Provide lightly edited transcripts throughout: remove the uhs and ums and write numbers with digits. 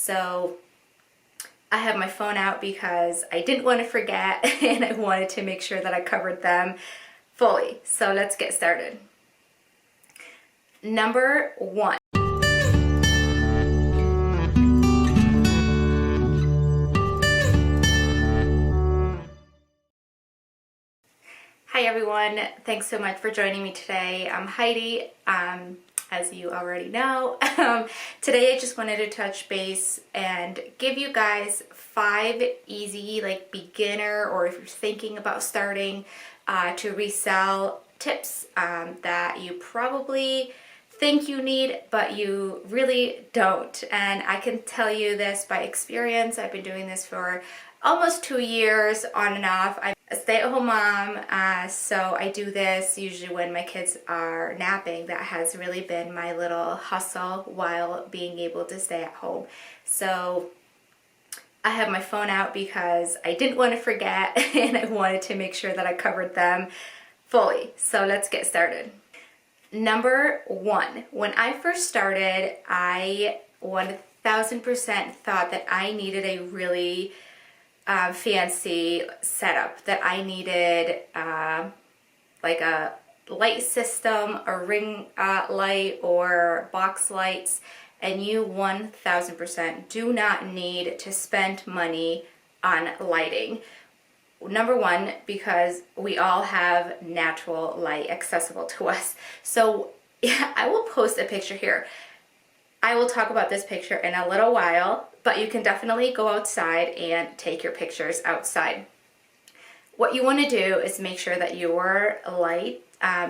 So I have my phone out because I didn't want to forget and I wanted to make sure that I covered them fully. So let's get started. Number one. Hi everyone, thanks so much for joining me today. I'm Heidi, as you already know. Today I just wanted to touch base and give you guys 5 easy, like beginner, or if you're thinking about starting to resell tips that you probably think you need, but you really don't. And I can tell you this by experience. I've been doing this for almost 2 years on and off. I'm a stay-at-home mom, so I do this usually when my kids are napping. That has really been my little hustle while being able to stay at home. So I have my phone out because I didn't want to forget and I wanted to make sure that I covered them fully. So let's get started. Number one, when I first started, I 1000% thought that I needed a really fancy setup, that I needed like a light system, a ring light or box lights, and you 1000% do not need to spend money on lighting. Number one, because we all have natural light accessible to us. So yeah, I will post a picture here. I will talk about this picture in a little while, but you can definitely go outside and take your pictures outside. What you want to do is make sure that your light,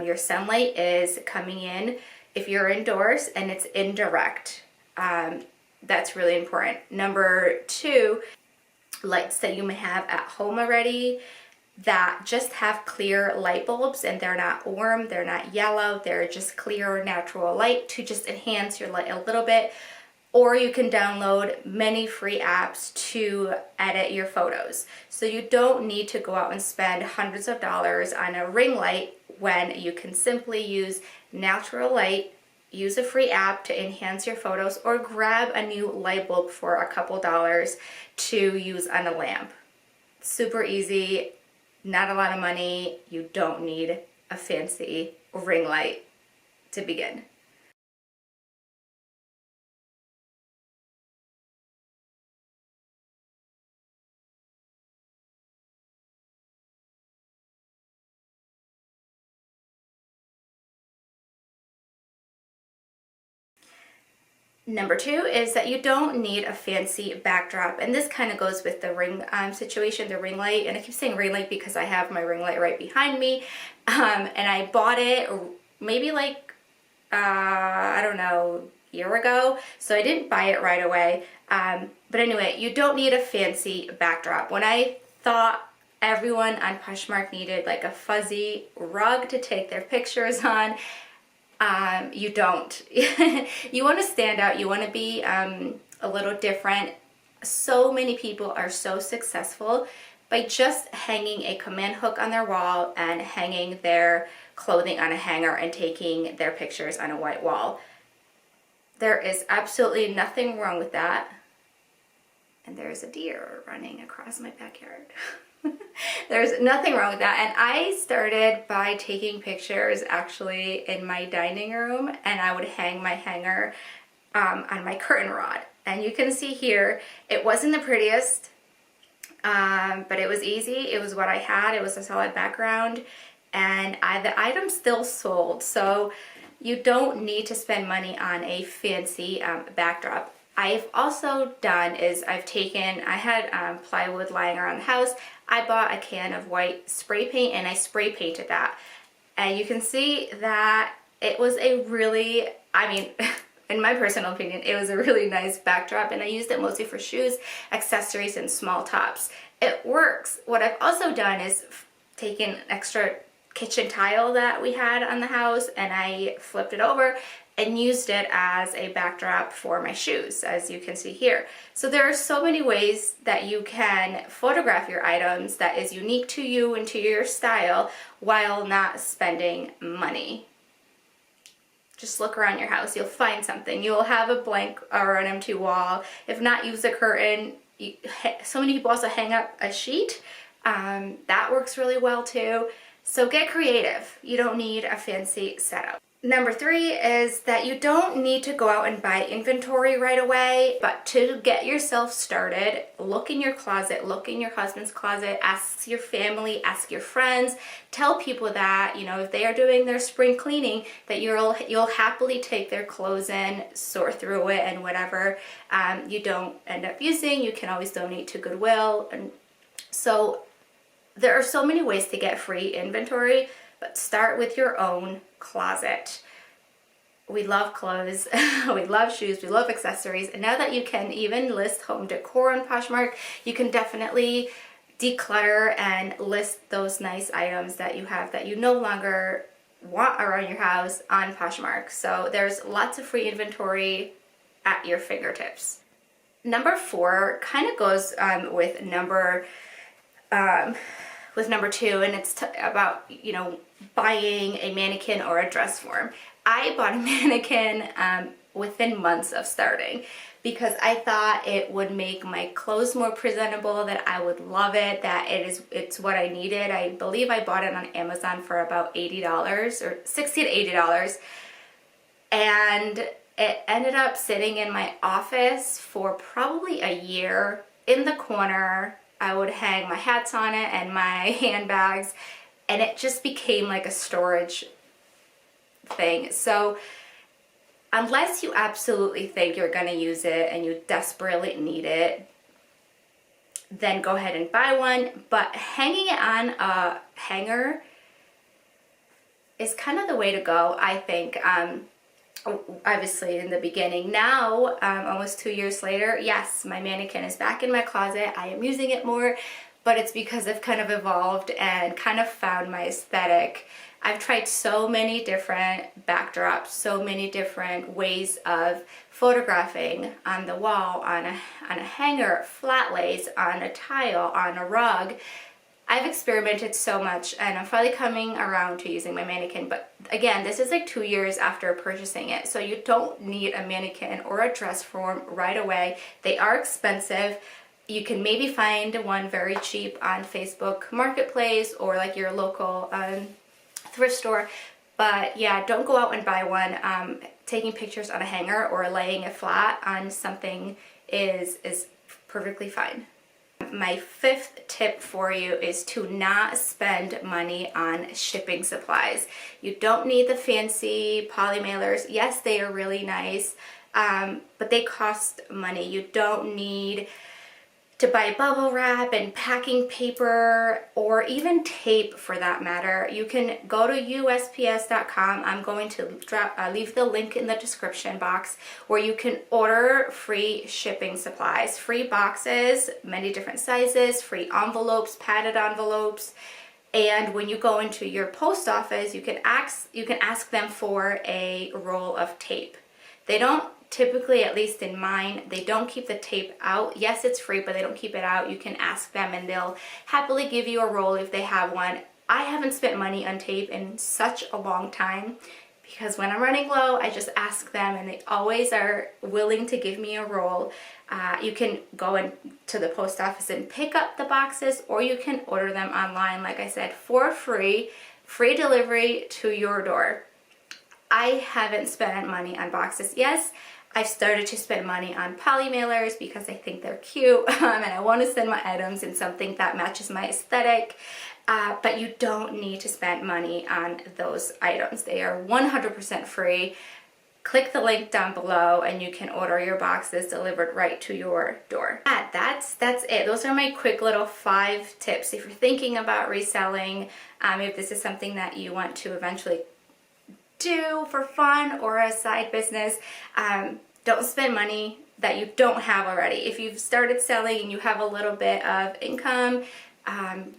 your sunlight is coming in if you're indoors and it's indirect. That's really important. Number two, lights that you may have at home already that just have clear light bulbs and they're not warm, they're not yellow, they're just clear natural light to just enhance your light a little bit. Or you can download many free apps to edit your photos. So you don't need to go out and spend hundreds of dollars on a ring light when you can simply use natural light, use a free app to enhance your photos, or grab a new light bulb for a couple dollars to use on a lamp. Super easy, not a lot of money. You don't need a fancy ring light to begin. Number two is that you don't need a fancy backdrop, and this kind of goes with the ring situation, the ring light. And I keep saying ring light because I have my ring light right behind me, and I bought it maybe like I don't know, a year ago, so I didn't buy it right away. But anyway, you don't need a fancy backdrop. When I thought everyone on Poshmark needed like a fuzzy rug to take their pictures on, you don't. You want to stand out. You want to be a little different. So many people are so successful by just hanging a command hook on their wall and hanging their clothing on a hanger and taking their pictures on a white wall. There is absolutely nothing wrong with that. And there's a deer running across my backyard. There's nothing wrong with that. And I started by taking pictures actually in my dining room, and I would hang my hanger on my curtain rod. And you can see here, it wasn't the prettiest, but it was easy. It was what I had. It was a solid background, and the item still sold. So you don't need to spend money on a fancy backdrop. I've also done is I had plywood lying around the house. I bought a can of white spray paint and I spray painted that. And you can see that it was a really, in my personal opinion, it was a really nice backdrop, and I used it mostly for shoes, accessories, and small tops. It works. What I've also done is taken extra kitchen tile that we had on the house and I flipped it over and used it as a backdrop for my shoes, as you can see here. So there are so many ways that you can photograph your items that is unique to you and to your style while not spending money. Just look around your house. You'll find something. You'll have a blank or an empty wall. If not, use a curtain. So many people also hang up a sheet. That works really well too. So get creative. You don't need a fancy setup. Number 3 is that you don't need to go out and buy inventory right away, but to get yourself started, look in your closet, look in your husband's closet, ask your family, ask your friends, tell people that, you know, if they are doing their spring cleaning, that you'll happily take their clothes in, sort through it, and whatever you don't end up using, you can always donate to Goodwill. And so there are so many ways to get free inventory, but start with your own closet. We love clothes, we love shoes, we love accessories, and now that you can even list home decor on Poshmark, you can definitely declutter and list those nice items that you have that you no longer want around your house on Poshmark. So there's lots of free inventory at your fingertips. Number 4 kind of goes with number 2, and it's about, you know, buying a mannequin or a dress form. I bought a mannequin within months of starting because I thought it would make my clothes more presentable, that I would love it, that it's what I needed. I believe I bought it on Amazon for about $80 or $60 to $80, and it ended up sitting in my office for probably a year in the corner. I would hang my hats on it and my handbags, and it just became like a storage thing. So unless you absolutely think you're going to use it and you desperately need it, then go ahead and buy one. But hanging it on a hanger is kind of the way to go, I think. Obviously in the beginning. Now, almost 2 years later, yes, my mannequin is back in my closet. I am using it more, but it's because I've kind of evolved and kind of found my aesthetic. I've tried so many different backdrops, so many different ways of photographing on the wall, on a hanger, flat lays, on a tile, on a rug. I've experimented so much, and I'm finally coming around to using my mannequin. But again, this is like 2 years after purchasing it, so you don't need a mannequin or a dress form right away. They are expensive. You can maybe find one very cheap on Facebook Marketplace or like your local thrift store. But yeah, don't go out and buy one. Taking pictures on a hanger or laying it flat on something is perfectly fine. My 5th tip for you is to not spend money on shipping supplies. You don't need the fancy poly mailers. Yes, they are really nice, but they cost money. You don't need to buy bubble wrap and packing paper or even tape for that matter. You can go to USPS.com. I'm going to leave the link in the description box where you can order free shipping supplies, free boxes, many different sizes, free envelopes, padded envelopes. And when you go into your post office, you can ask them for a roll of tape. They don't typically, at least in mine, they don't keep the tape out. Yes, it's free, but they don't keep it out. You can ask them and they'll happily give you a roll if they have one. I haven't spent money on tape in such a long time because when I'm running low, I just ask them and they always are willing to give me a roll. You can go into the post office and pick up the boxes, or you can order them online, like I said, for free delivery to your door. I haven't spent money on boxes. Yes, I've started to spend money on poly mailers because I think they're cute and I want to send my items in something that matches my aesthetic. But you don't need to spend money on those items. They are 100% free. Click the link down below and you can order your boxes delivered right to your door. That's it. Those are my quick little 5 tips. If you're thinking about reselling, if this is something that you want to eventually do for fun or a side business, don't spend money that you don't have already. If you've started selling and you have a little bit of income,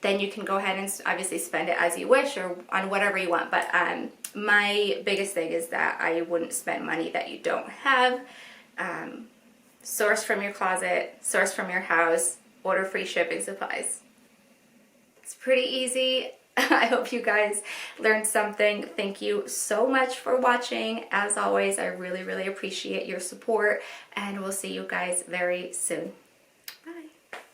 then you can go ahead and obviously spend it as you wish or on whatever you want. But my biggest thing is that I wouldn't spend money that you don't have. Source from your closet, source from your house, order free shipping supplies. It's pretty easy. I hope you guys learned something. Thank you so much for watching. As always, I really, really appreciate your support, and we'll see you guys very soon. Bye.